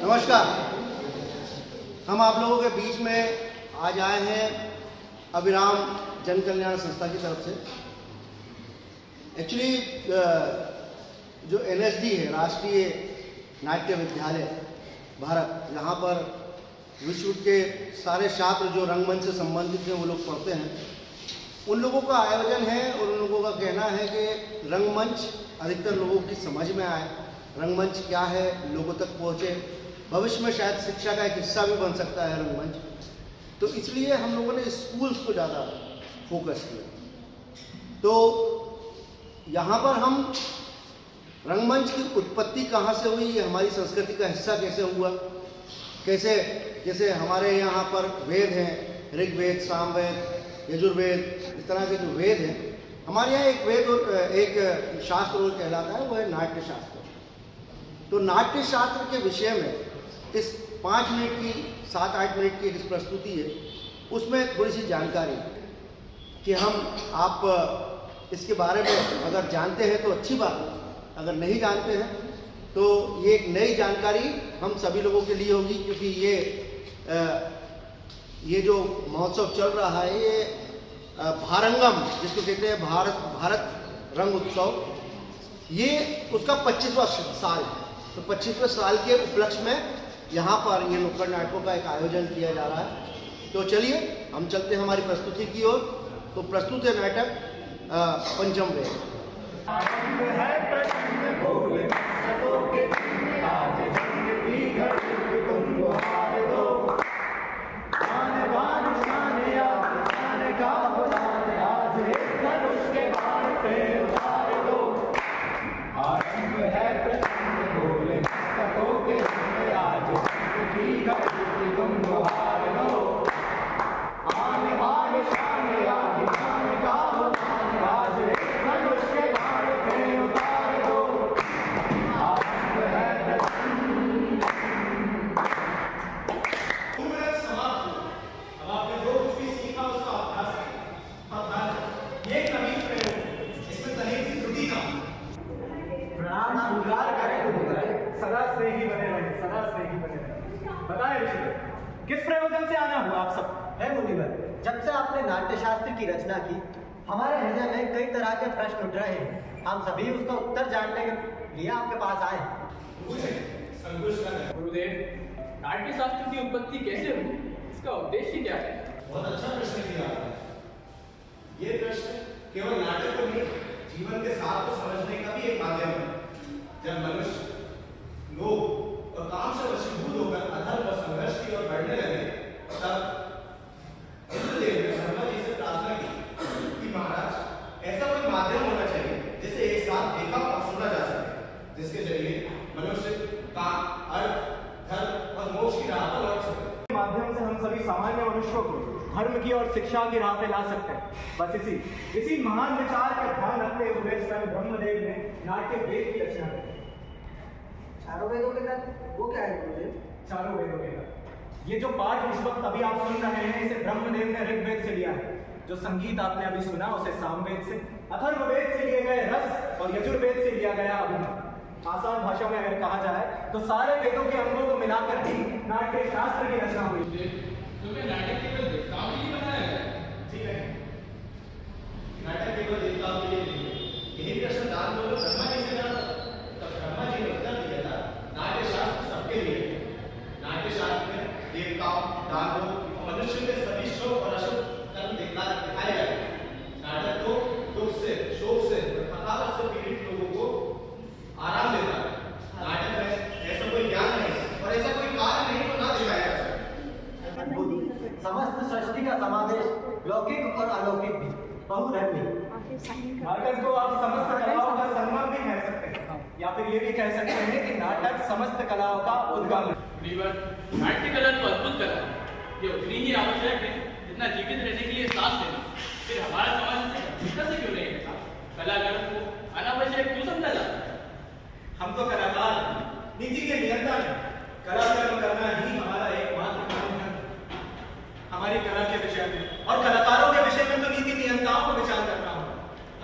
नमस्कार। हम आप लोगों के बीच में आज आए हैं अभिराम जन कल्याण संस्था की तरफ से। एक्चुअली जो NSD है, राष्ट्रीय नाट्य विद्यालय भारत, यहाँ पर विश्व के सारे छात्र जो रंगमंच से संबंधित हैं वो लोग पढ़ते हैं, उन लोगों का आयोजन है और उन लोगों का कहना है कि रंगमंच अधिकतर लोगों की समझ में आए, रंगमंच क्या है लोगों तक पहुँचे, भविष्य में शायद शिक्षा का एक हिस्सा भी बन सकता है रंगमंच। तो इसलिए हम लोगों ने स्कूल्स को ज़्यादा फोकस किया। तो यहाँ पर हम रंगमंच की उत्पत्ति कहाँ से हुई, ये हमारी संस्कृति का हिस्सा कैसे हुआ, कैसे जैसे हमारे यहाँ पर वेद हैं, ऋग्वेद, सामवेद, यजुर्वेद, इस तरह के जो वेद हैं, हमारे यहाँ एक वेद और एक शास्त्र और कहलाता है, वो है नाट्य शास्त्र। तो नाट्य शास्त्र के विषय में इस 5 मिनट की 7-8 मिनट की एक प्रस्तुति है, उसमें थोड़ी सी जानकारी कि आप इसके बारे में अगर जानते हैं तो अच्छी बात है, अगर नहीं जानते हैं तो ये एक नई जानकारी हम सभी लोगों के लिए होगी, क्योंकि ये जो महोत्सव चल रहा है, ये भारंगम जिसको कहते हैं भारत रंग उत्सव, ये उसका 25वां साल है। तो 25वें साल के उपलक्ष्य में यहाँ पर ये नुक्कड़ नाटकों का एक आयोजन किया जा रहा है। तो चलिए हम चलते हैं हमारी प्रस्तुति की ओर। तो प्रस्तुत है नाटक पंचम वेद। किस प्रयोजन से आना हुआ आप सब? है मुनिवर, जब से आपने नाट्य शास्त्र की रचना की, हमारे हृदय में कई तरह के प्रश्न उठ रहे हैं। हम सभी उसका उत्तर जानने के लिए आपके पास आए हैं। गुरुदेव, नाट्य शास्त्र की उत्पत्ति कैसे हुई, इसका उद्देश्य क्या है? बहुत अच्छा प्रश्न किया आपने। ये प्रश्न केवल नाटक को नहीं, जीवन के सार को समझने का भी एक माध्यम है। जब मनुष्य लोग और काम से वशीभूत होकर अधर्म और संघर्ष की ओर बढ़ने लगे, तब इंद्रदेव ने ब्रह्मा जी से प्रार्थना की कि महाराज, ऐसा कोई माध्यम होना चाहिए जिसे एक साथ देखा और सुना जा सके, जिसके जरिए मनुष्य काम, अर्थ, धर्म और मोक्ष की राह पर लौट सके। माध्यम से हम सभी सामान्य मनुष्यों को धर्म की और शिक्षा की राह पे ला सकते हैं। बस इसी महान विचार का ध्यान रखते हुए स्वयं ब्रह्मदेव ने नाट्य वेद की रचना की। चारों वेदों के तहत वो क्या है गुरुदेव? चारों वेदों के तहत ये जो पाठ इस वक्त अभी आप सुन रहे हैं, इसे ब्रह्मदेव ने ऋग्वेद से लिया है। जो संगीत आपने अभी सुना उसे सामवेद से, अथर्ववेद से लिए गए रस और यजुर्वेद से लिया गया अभिनय। आसान भाषा में अगर कहा जाए तो सारे वेदों के अंगों को मिलाकर ही नाट्य शास्त्र की रचना हुई। तुम्हें नाटक केवल देवताओं के लिए बनाया गया? जी नहीं, नाटक केवल देवताओं के लिए नहीं। यही प्रश्न दान बोलो ब्रह्मा जी से जाना, तब ब्रह्मा जी ने उत्तर दिया था, नाट्य शास्त्र सबके लिए। नाट्य शास्त्र में देवताओं, दानवों और मनुष्य के सभी शुभ और अशुभ कर्म दिखाए जाते हैं। नाटक को दुख से, शोक से, थकावट से पीड़ित लोगों को आराम देता है। नाटक में ऐसा कोई ज्ञान नहीं और ऐसा कोई कार्य नहीं तो ना दिखाया जा सकता। समस्त सृष्टि का समावेश, लौकिक और अलौकिक भी, बहुधर्मी। नाटक को आप समस्त कलाओं का संगम भी कह सकते हैं, या फिर ये भी कह सकते हैं कि नाटक समस्त कलाओं का उद्गम है। नाट्य कला तो अद्भुत कला है, ये उतनी ही आवश्यक है जितना जीवित रहने के लिए सांस लेना। फिर हमारा समाज भीतर से क्यों नहीं रहता? कलाकार को अनावश्यक क्यों समझा जाता है? हम तो कलाकार नीति के नियंता हैं। कलाकर्म करना ही हमारा एकमात्र काम है। हमारी कला के विषय में और कलाकारों के विषय में तो नीति नियंताओं को विचार करना होगा।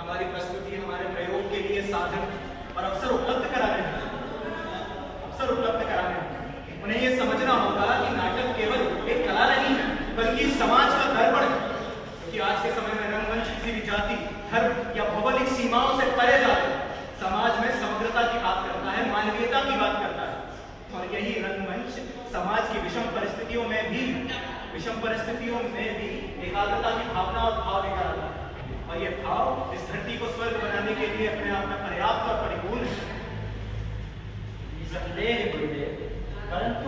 हमारी प्रस्तुति हमारे प्रयोग के लिए साधन और अवसर उपलब्ध कराने हैं, उन्हें समाज की विषम परिस्थितियों में भी एकाग्रता की भावना और भाव लेकर आता है। और ये भाव इस धरती को स्वर्ग बनाने के लिए अपने आप में पर्याप्त और परिपूर्ण है। निसंदेह है गुरुदेव, परंतु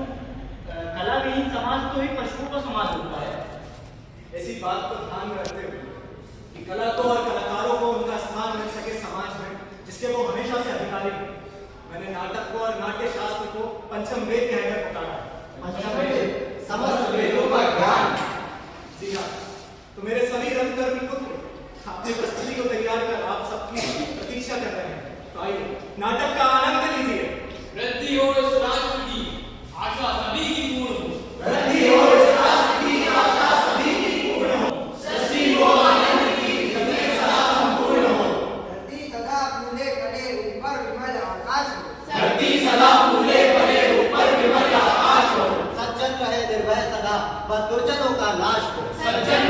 कला विहीन समाज तो ही पशुओं का समाज होता है। ऐसी बात को ध्यान में रखते हुए कि कला को और कलाकारों को उनका स्थान मिल सके समाज में, जिसके वो हमेशा से अधिकारी हैं, मैंने नाटक को और नाट्य शास्त्र को पंचम वेद कहकर पुकारा। समस्त वेदों का ज्ञान। जी हाँ, तो मेरे सभी रंगकर्मी पुत्र अपनी प्रस्तुति को तैयार कर आप सबकी प्रतीक्षा कर रहे हैं। तो आइए नाटक का आनंद लीजिए। वृद्धि हो इस राष्ट्र की आशा सभी की पूर्ण हो। वृद्धि हो इस राष्ट्र की आशा सभी की पूर्ण हो। सृष्टि हो आनंद की जगत सदा संपूर्ण हो। धरती सदा फूले पड़े ऊपर विमल आकाश हो। धरती सदा फूले पड़े ऊपर विमल आकाश हो। सज्जन रहे निर्भय सदा, व दुर्जनों का नाश हो। सज्जन